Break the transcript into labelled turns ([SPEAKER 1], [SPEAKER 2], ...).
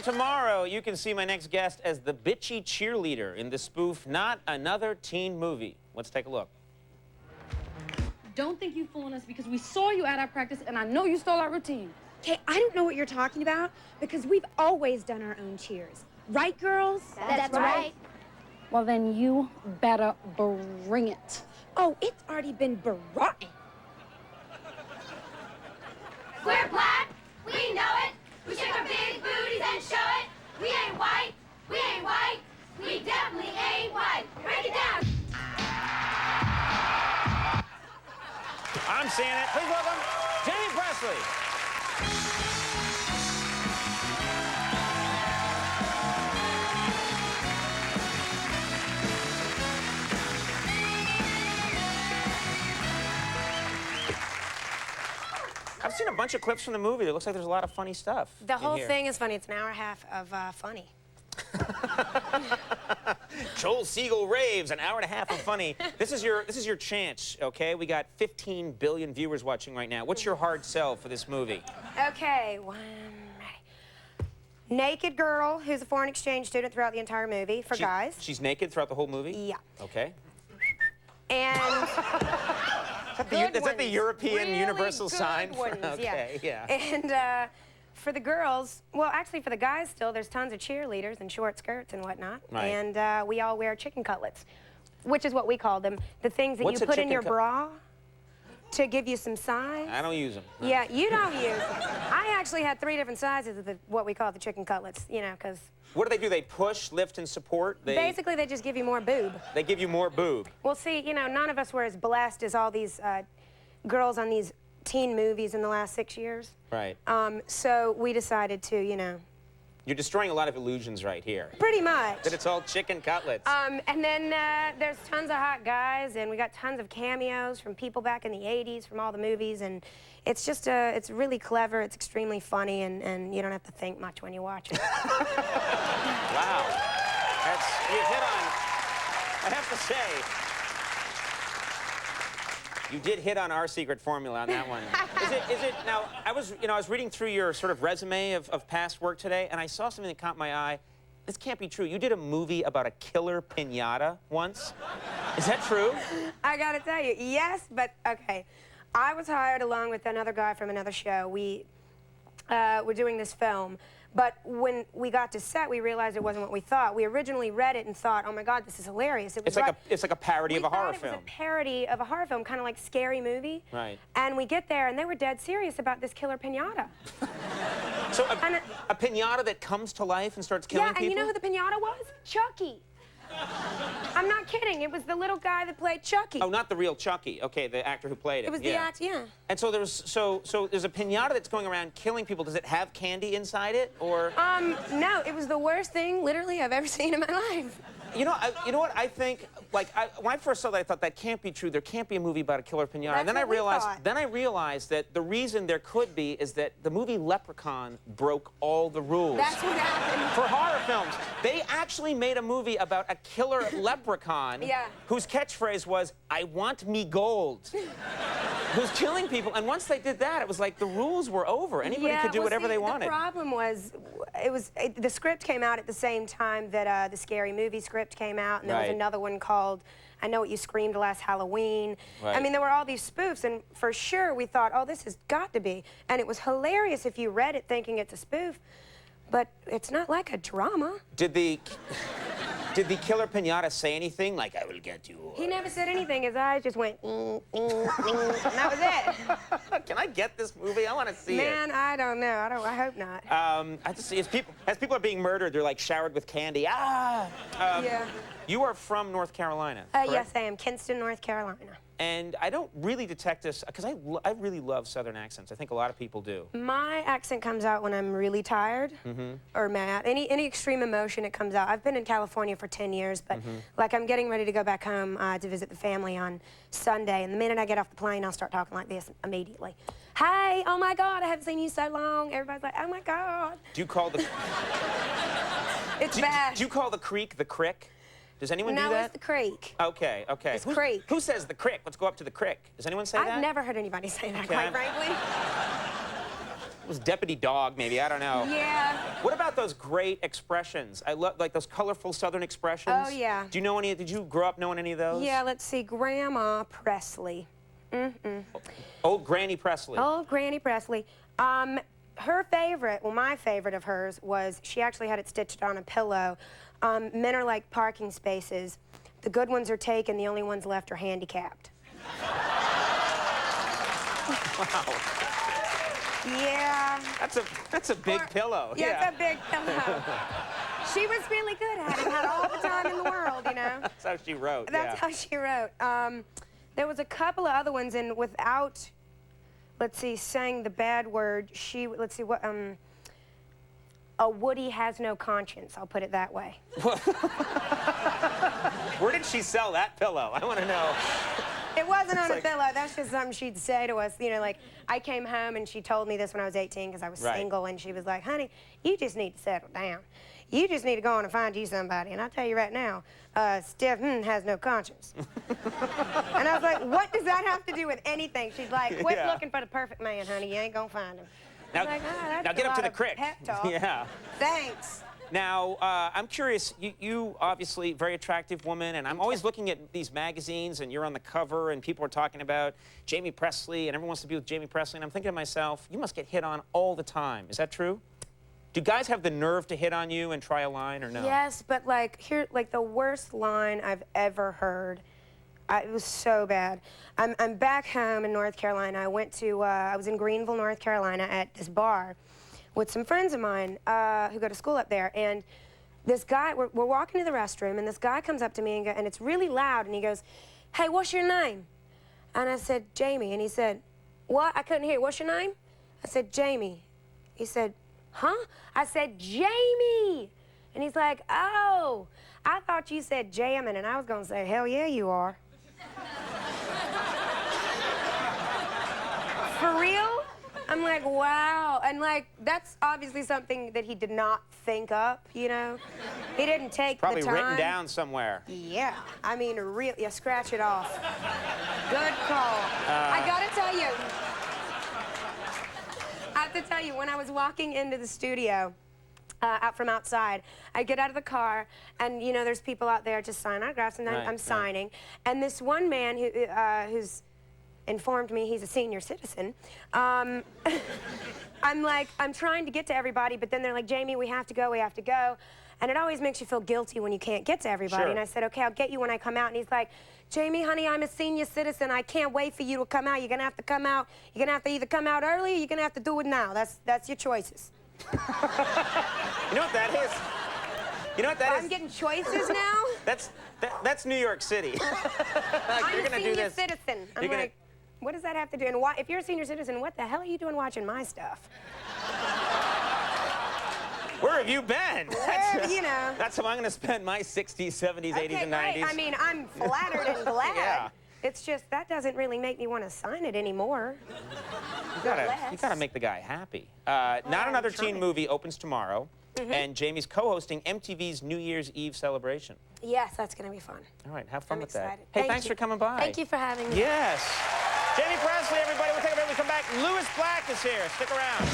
[SPEAKER 1] tomorrow, you can see my next guest as the bitchy cheerleader in the spoof Not Another Teen Movie. Let's take a look.
[SPEAKER 2] Don't think you're fooling us because we saw you at our practice and I know you stole our routine.
[SPEAKER 3] Okay, I don't know what you're talking about because we've always done our own cheers. Right, girls?
[SPEAKER 4] That's right.
[SPEAKER 2] Well, then you better bring it.
[SPEAKER 3] Oh, it's already been brought.
[SPEAKER 4] We're black, we know it. We shake our big booties and show it. We ain't white, we ain't white. We definitely ain't white. Break it down.
[SPEAKER 1] I'm seeing it. Please welcome Jaime Presley. I've seen a bunch of clips from the movie. It looks like there's a lot of funny stuff.
[SPEAKER 5] The whole thing is funny. It's an hour and a half of funny.
[SPEAKER 1] Joel Siegel raves, an hour and a half of funny. This is your chance, okay? We got 15 billion viewers watching right now. What's your hard sell for this movie?
[SPEAKER 5] Okay, one ready. Naked girl who's a foreign exchange student throughout the entire movie for guys.
[SPEAKER 1] She's naked throughout the whole movie?
[SPEAKER 5] Yeah.
[SPEAKER 1] Okay.
[SPEAKER 5] And
[SPEAKER 1] Is that the European
[SPEAKER 5] really
[SPEAKER 1] universal sign?
[SPEAKER 5] Ones,
[SPEAKER 1] Okay, yeah.
[SPEAKER 5] And for the girls, well, actually for the guys still, there's tons of cheerleaders and short skirts and whatnot.
[SPEAKER 1] Right.
[SPEAKER 5] And we all wear chicken cutlets, which is what we call them. The things that
[SPEAKER 1] What's
[SPEAKER 5] you
[SPEAKER 1] a
[SPEAKER 5] put in
[SPEAKER 1] chicken
[SPEAKER 5] your bra to give you some size.
[SPEAKER 1] I don't use them. No.
[SPEAKER 5] Yeah, you don't use them. I actually had 3 different sizes of what we call the chicken cutlets, you know, because...
[SPEAKER 1] What do? They push, lift, and support?
[SPEAKER 5] Basically, they just give you more boob.
[SPEAKER 1] They give you more boob.
[SPEAKER 5] Well, see, you know, none of us were as blessed as all these girls on these teen movies in the last 6 years.
[SPEAKER 1] Right.
[SPEAKER 5] So we decided to, you know...
[SPEAKER 1] You're destroying a lot of illusions right here.
[SPEAKER 5] Pretty much.
[SPEAKER 1] That it's all chicken cutlets.
[SPEAKER 5] And then there's tons of hot guys, and we got tons of cameos from people back in the 80s, from all the movies, and it's just, it's really clever, it's extremely funny, and you don't have to think much when you watch it.
[SPEAKER 1] Wow. You hit on, I have to say, you did hit on our secret formula on that one. Is it, now, I was reading through your sort of resume of past work today, and I saw something that caught my eye. This can't be true. You did a movie about a killer piñata once. Is that true?
[SPEAKER 5] I gotta tell you, yes, but okay. I was hired along with another guy from another show. We were doing this film, but when we got to set, we realized it wasn't what we thought. We originally read it and thought, oh my God, this is hilarious.
[SPEAKER 1] It's like a parody of a horror film.
[SPEAKER 5] It was a parody of a horror film, kind of like Scary Movie.
[SPEAKER 1] Right.
[SPEAKER 5] And we get there, and they were dead serious about this killer piñata.
[SPEAKER 1] So a piñata that comes to life and starts killing people?
[SPEAKER 5] Yeah, and you know who the piñata was? Chucky. I'm not kidding. It was the little guy that played Chucky.
[SPEAKER 1] Oh, not the real Chucky. Okay, the actor who played it.
[SPEAKER 5] It was the actor, yeah.
[SPEAKER 1] And so there's a piñata that's going around killing people. Does it have candy inside it, or?
[SPEAKER 5] No. It was the worst thing, literally, I've ever seen in my life.
[SPEAKER 1] You know what I think? Like, when I first saw that, I thought that can't be true. There can't be a movie about a killer piñata.
[SPEAKER 5] That's
[SPEAKER 1] And then
[SPEAKER 5] what
[SPEAKER 1] I realized that the reason there could be is that the movie Leprechaun broke all the rules.
[SPEAKER 5] That's what happened.
[SPEAKER 1] For horror films, they actually made a movie about a killer leprechaun whose catchphrase was, "I want me gold." Who's killing people, and once they did that, it was like the rules were over. Anybody could do whatever they wanted.
[SPEAKER 5] The problem was, the script came out at the same time that the Scary Movie script came out, and there was another one called I Know What You Screamed Last Halloween.
[SPEAKER 1] Right.
[SPEAKER 5] I mean, there were all these spoofs, and for sure we thought, oh, this has got to be. And it was hilarious if you read it thinking it's a spoof, but it's not like a drama.
[SPEAKER 1] Did the killer piñata say anything like, "I will get you"?
[SPEAKER 5] He never said anything. His eyes just went, and that was it.
[SPEAKER 1] Can I get this movie? I want to see it.
[SPEAKER 5] Man, I don't know. I hope not.
[SPEAKER 1] I just see as people are being murdered, they're like showered with candy. Ah.
[SPEAKER 5] Yeah.
[SPEAKER 1] You are from North Carolina.
[SPEAKER 5] Yes, I am. Kinston, North Carolina.
[SPEAKER 1] And I don't really detect this, because I really love Southern accents. I think a lot of people do.
[SPEAKER 5] My accent comes out when I'm really tired or mad. Any extreme emotion, it comes out. I've been in California for 10 years, but like I'm getting ready to go back home to visit the family on Sunday, and the minute I get off the plane, I'll start talking like this immediately. Hey, oh my God, I haven't seen you so long. Everybody's like, oh my God.
[SPEAKER 1] Do you call the...
[SPEAKER 5] It's bad.
[SPEAKER 1] Do you call the creek the crick? Does anyone do that?
[SPEAKER 5] No, it's the creek.
[SPEAKER 1] Okay, okay.
[SPEAKER 5] It's creek.
[SPEAKER 1] Who says the crick? Let's go up to the crick. Does anyone say that?
[SPEAKER 5] I've never heard anybody say that, quite frankly.
[SPEAKER 1] It was Deputy Dog, maybe. I don't know.
[SPEAKER 5] Yeah.
[SPEAKER 1] What about those great expressions? I love, like, those colorful Southern expressions.
[SPEAKER 5] Oh, yeah.
[SPEAKER 1] Do you know any? Did you grow up knowing any of those?
[SPEAKER 5] Yeah, let's see. Grandma Presley.
[SPEAKER 1] Old Granny Presley.
[SPEAKER 5] Old Granny Presley. Her favorite, well, my favorite of hers was she actually had it stitched on a pillow. Men are like parking spaces. The good ones are taken. The only ones left are handicapped.
[SPEAKER 1] Wow.
[SPEAKER 5] Yeah.
[SPEAKER 1] That's a big pillow.
[SPEAKER 5] Yeah, it's a big pillow. She was really good at it. Had all the time in the world, you know.
[SPEAKER 1] That's how she wrote.
[SPEAKER 5] That's how she wrote. There was a couple of other ones, and without, let's see, saying the bad word, she, let's see, what, a Woody has no conscience, I'll put it that way.
[SPEAKER 1] Where did she sell that pillow? I want to know.
[SPEAKER 5] It wasn't on a pillow. That's just something she'd say to us. You know, like, I came home and she told me this when I was 18 because I was single, and she was like, honey, you just need to settle down. You just need to go on and find you somebody. And I'll tell you right now, Steph has no conscience. And I was like, what does that have to do with anything? She's like, quit looking for the perfect man, honey. You ain't going to find him.
[SPEAKER 1] Now,
[SPEAKER 5] like, oh,
[SPEAKER 1] now get up to the crick.
[SPEAKER 5] Pep talk.
[SPEAKER 1] Yeah.
[SPEAKER 5] Thanks.
[SPEAKER 1] Now, I'm curious, you obviously very attractive woman, and I'm always looking at these magazines, and you're on the cover, and people are talking about Jaime Presley, and everyone wants to be with Jaime Presley, and I'm thinking to myself, you must get hit on all the time. Is that true? Do guys have the nerve to hit on you and try a line, or no?
[SPEAKER 5] Yes, but like, like the worst line I've ever heard, it was so bad. I'm back home in North Carolina. I went to, I was in Greenville, North Carolina at this bar with some friends of mine who go to school up there, and this guy, we're walking to the restroom, and this guy comes up to me, and it's really loud, and he goes, hey, what's your name? And I said, Jamie, and he said, what? I couldn't hear. What's your name? I said, Jamie. He said, huh? I said, Jamie. And he's like, oh, I thought you said jamming, and I was gonna say, hell yeah, you are. For real? I'm like, wow. And like, that's obviously something that he did not think up, you know? He didn't take the time.
[SPEAKER 1] Probably written down somewhere.
[SPEAKER 5] Yeah. I mean, yeah, scratch it off. Good call. I gotta tell you, I have to tell you, when I was walking into the studio, out from outside, I get out of the car, and you know, there's people out there just signing autographs, and I'm signing. And this one man who's informed me he's a senior citizen, I'm trying to get to everybody, but then they're like, Jamie, we have to go, we have to go. And it always makes you feel guilty when you can't get to everybody.
[SPEAKER 1] Sure.
[SPEAKER 5] And I said, okay, I'll get you when I come out. And he's like, Jamie, honey, I'm a senior citizen. I can't wait for you to come out. You're gonna have to come out. You're gonna have to either come out early or you're gonna have to do it now. That's your choices.
[SPEAKER 1] You know what that is? You know what that is?
[SPEAKER 5] I'm getting choices now?
[SPEAKER 1] That's New York City. Like,
[SPEAKER 5] I'm
[SPEAKER 1] you're
[SPEAKER 5] a
[SPEAKER 1] gonna
[SPEAKER 5] senior
[SPEAKER 1] do this.
[SPEAKER 5] citizen. I'm like, what does that have to do? And why, if you're a senior citizen, what the hell are you doing watching my stuff?
[SPEAKER 1] Where have you been?
[SPEAKER 5] You know.
[SPEAKER 1] That's how I'm gonna spend my 60s, 70s, 80s, and 90s.
[SPEAKER 5] Great. I mean, I'm flattered and glad.
[SPEAKER 1] Yeah.
[SPEAKER 5] It's just, that doesn't really make me want to sign it anymore.
[SPEAKER 1] You gotta make the guy happy. Not Another Teen Movie opens tomorrow, and Jamie's co-hosting MTV's New Year's Eve celebration.
[SPEAKER 5] Yes, that's gonna be fun.
[SPEAKER 1] All right, have fun
[SPEAKER 5] I'm
[SPEAKER 1] with
[SPEAKER 5] excited.
[SPEAKER 1] that. Hey,
[SPEAKER 5] Thank
[SPEAKER 1] thanks
[SPEAKER 5] you.
[SPEAKER 1] for coming by.
[SPEAKER 5] Thank you for having me.
[SPEAKER 1] Yes. Jaime Presley, everybody. We'll take a break. We come back. Louis Black is here. Stick around.